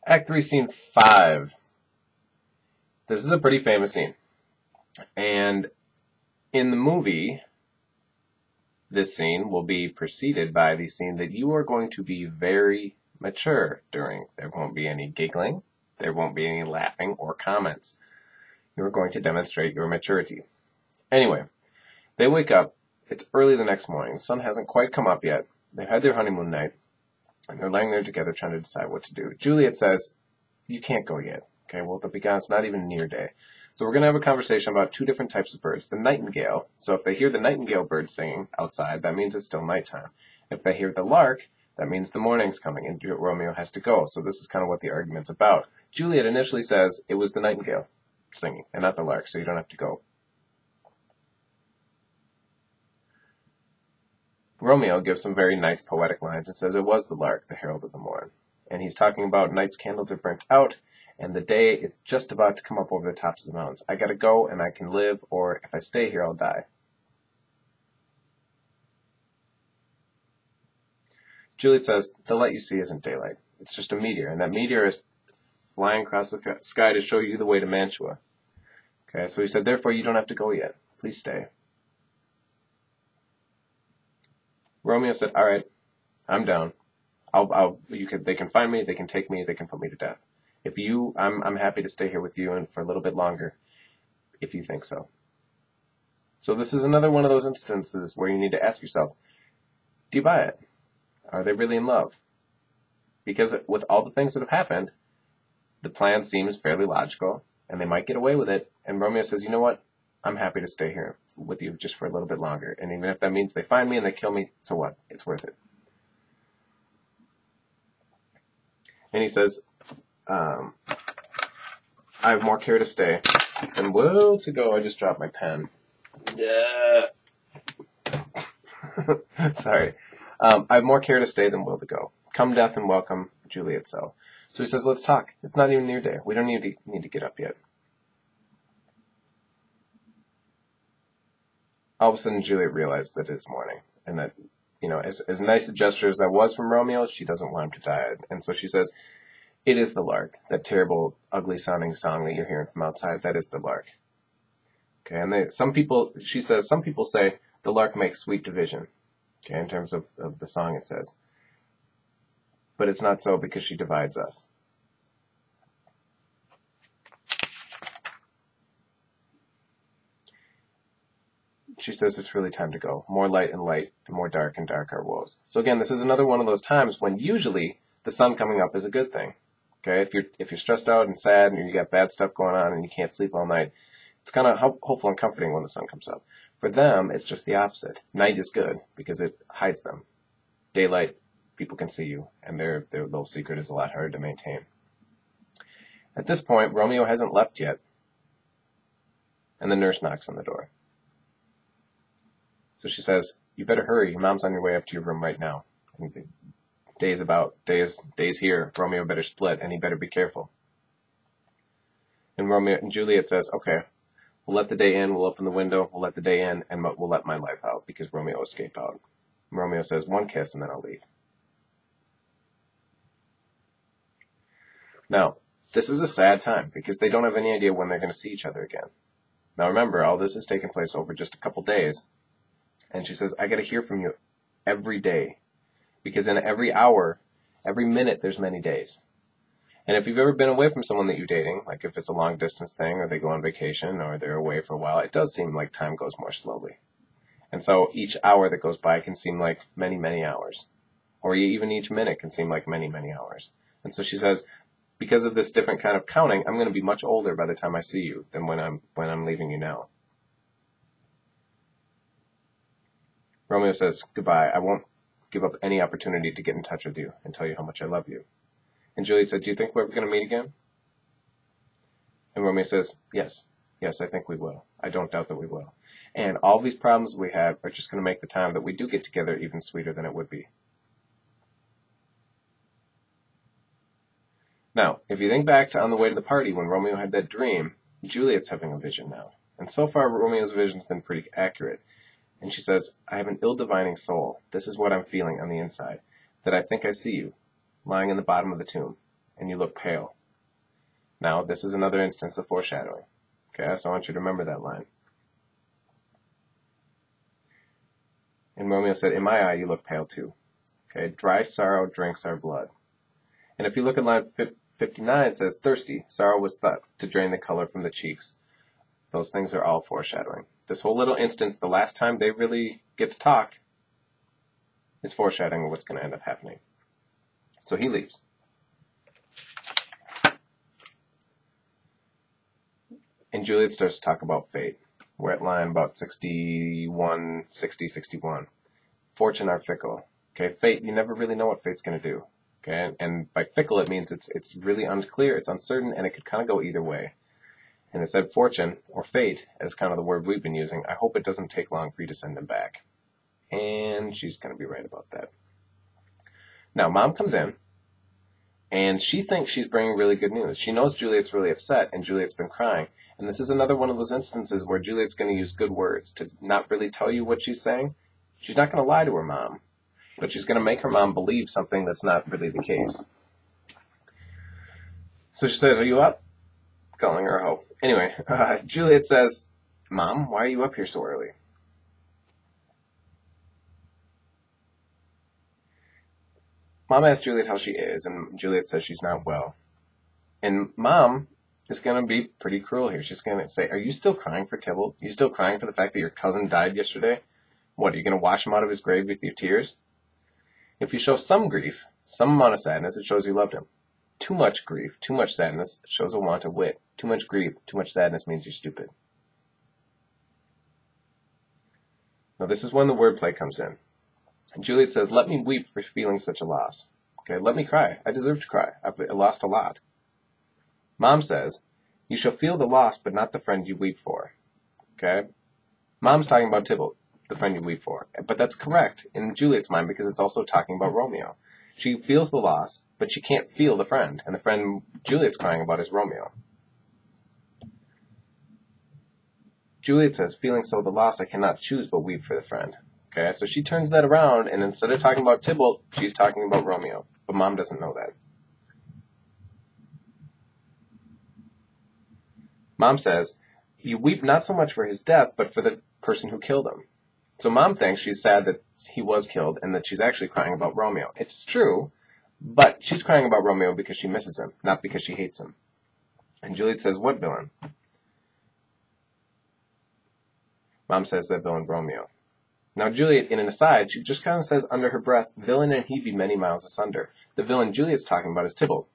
Act 3, Scene 5. This is a pretty famous scene. And in the movie, this scene will be preceded by the scene that you are going to be very mature during. There won't be any giggling. There won't be any laughing or comments. You are going to demonstrate your maturity. Anyway, they wake up. It's early the next morning. The sun hasn't quite come up yet. They've had their honeymoon night. And they're laying there together trying to decide what to do. Juliet says, you can't go yet. Okay, well, it's not even near day. So we're going to have a conversation about two different types of birds. The nightingale. So if they hear the nightingale bird singing outside, that means it's still nighttime. If they hear the lark, that means the morning's coming and Romeo has to go. So this is kind of what the argument's about. Juliet initially says it was the nightingale singing and not the lark, so you don't have to go. Romeo gives some very nice poetic lines and says it was the lark, the herald of the morn. And he's talking about night's candles are burnt out, and the day is just about to come up over the tops of the mountains. I gotta go, and I can live, or if I stay here, I'll die. Juliet says, the light you see isn't daylight. It's just a meteor, and that meteor is flying across the sky to show you the way to Mantua. Okay, so he said, therefore, you don't have to go yet. Please stay. Romeo said, all right, I'm down. They can find me, they can take me, they can put me to death. I'm happy to stay here with you and for a little bit longer, if you think so. So this is another one of those instances where you need to ask yourself, do you buy it? Are they really in love? Because with all the things that have happened, the plan seems fairly logical, and they might get away with it, and Romeo says, you know what? I'm happy to stay here with you just for a little bit longer. And even if that means they find me and they kill me, so what? It's worth it. And he says, I have more care to stay than will to go. I just dropped my pen. Yeah. Sorry. I have more care to stay than will to go. Come death and welcome, Juliet so. So he says, let's talk. It's not even near day. We don't need to get up yet. All of a sudden, Juliet realized that it's morning, and that, as nice a gesture as that was from Romeo, she doesn't want him to die. And so she says, it is the lark, that terrible, ugly-sounding song that you're hearing from outside, that is the lark. Okay, and she says, some people say the lark makes sweet division, okay, in terms of the song it says. But it's not so because she divides us. She says it's really time to go. More light and light, and more dark and dark our woes. So again, this is another one of those times when usually the sun coming up is a good thing. Okay, if you're stressed out and sad and you got bad stuff going on and you can't sleep all night, it's kind of hopeful and comforting when the sun comes up. For them, it's just the opposite. Night is good because it hides them. Daylight, people can see you, and their little secret is a lot harder to maintain. At this point, Romeo hasn't left yet, and the nurse knocks on the door. So she says, you better hurry. Your mom's on your way up to your room right now. Days here. Romeo better split, and he better be careful. And Juliet says, okay, we'll let the day in. We'll open the window. We'll let the day in, and we'll let my life out because Romeo escaped out. And Romeo says, one kiss, and then I'll leave. Now, this is a sad time because they don't have any idea when they're going to see each other again. Now remember, all this has taken place over just a couple days. And she says, I got to hear from you every day. Because in every hour, every minute, there's many days. And if you've ever been away from someone that you're dating, like if it's a long distance thing, or they go on vacation, or they're away for a while, it does seem like time goes more slowly. And so each hour that goes by can seem like many, many hours. Or even each minute can seem like many, many hours. And so she says, because of this different kind of counting, I'm going to be much older by the time I see you than when I'm leaving you now. Romeo says, goodbye, I won't give up any opportunity to get in touch with you and tell you how much I love you. And Juliet said, do you think we're ever going to meet again? And Romeo says, yes, I think we will. I don't doubt that we will. And all these problems we have are just going to make the time that we do get together even sweeter than it would be. Now, if you think back to on the way to the party when Romeo had that dream, Juliet's having a vision now. And so far, Romeo's vision's been pretty accurate. And she says, I have an ill-divining soul. This is what I'm feeling on the inside. That I think I see you, lying in the bottom of the tomb. and you look pale. Now, this is another instance of foreshadowing. Okay, so I want you to remember that line. And Romeo said, in my eye, you look pale too. Okay, dry sorrow drinks our blood. And if you look at line 59, it says, thirsty, sorrow was thought to drain the color from the cheeks. Those things are all foreshadowing. This whole little instance, the last time they really get to talk, is foreshadowing what's going to end up happening. So he leaves. And Juliet starts to talk about fate. We're at line about 61. Fortune are fickle. Okay, fate, you never really know what fate's going to do. Okay, and by fickle it means it's really unclear, it's uncertain, and it could kind of go either way. And it said fortune, or fate, as kind of the word we've been using. I hope it doesn't take long for you to send him back. And she's going to be right about that. Now, Mom comes in, and she thinks she's bringing really good news. She knows Juliet's really upset, and Juliet's been crying. And this is another one of those instances where Juliet's going to use good words to not really tell you what she's saying. She's not going to lie to her mom, but she's going to make her mom believe something that's not really the case. So she says, are you up? Calling her a hoe. Anyway, Juliet says, Mom, why are you up here so early? Mom asks Juliet how she is, and Juliet says she's not well. And Mom is going to be pretty cruel here. She's going to say, are you still crying for Tybalt? Are you still crying for the fact that your cousin died yesterday? What, are you going to wash him out of his grave with your tears? If you show some grief, some amount of sadness, it shows you loved him. Too much grief, too much sadness shows a want of wit. Too much grief, too much sadness means you're stupid. Now this is when the wordplay comes in. And Juliet says, let me weep for feeling such a loss. Okay, let me cry. I deserve to cry. I've lost a lot. Mom says, you shall feel the loss, but not the friend you weep for. Okay? Mom's talking about Tybalt, the friend you weep for. But that's correct in Juliet's mind because it's also talking about Romeo. She feels the loss, but she can't feel the friend. And the friend Juliet's crying about is Romeo. Juliet says, feeling so the loss, I cannot choose but weep for the friend. Okay, so she turns that around, and instead of talking about Tybalt, she's talking about Romeo. But Mom doesn't know that. Mom says, you weep not so much for his death, but for the person who killed him. So Mom thinks she's sad that he was killed, and that she's actually crying about Romeo. It's true, but she's crying about Romeo because she misses him, not because she hates him. And Juliet says, what villain? Mom says that villain Romeo. Now Juliet, in an aside, she just kind of says under her breath, villain and he be many miles asunder. The villain Juliet's talking about is Tybalt,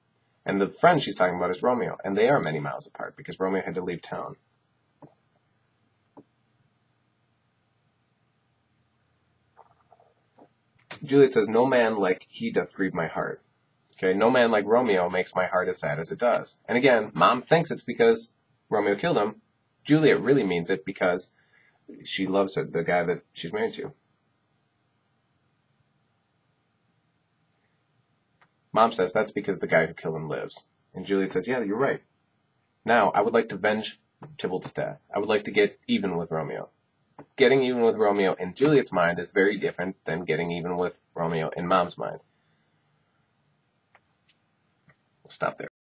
and the friend she's talking about is Romeo, and they are many miles apart because Romeo had to leave town. Juliet says, no man like he doth grieve my heart. Okay, no man like Romeo makes my heart as sad as it does. And again, Mom thinks it's because Romeo killed him. Juliet really means it because she loves her, the guy that she's married to. Mom says that's because the guy who killed him lives. And Juliet says, yeah, you're right. Now, I would like to avenge Tybalt's death. I would like to get even with Romeo. Getting even with Romeo in Juliet's mind is very different than getting even with Romeo in Mom's mind. We'll stop there.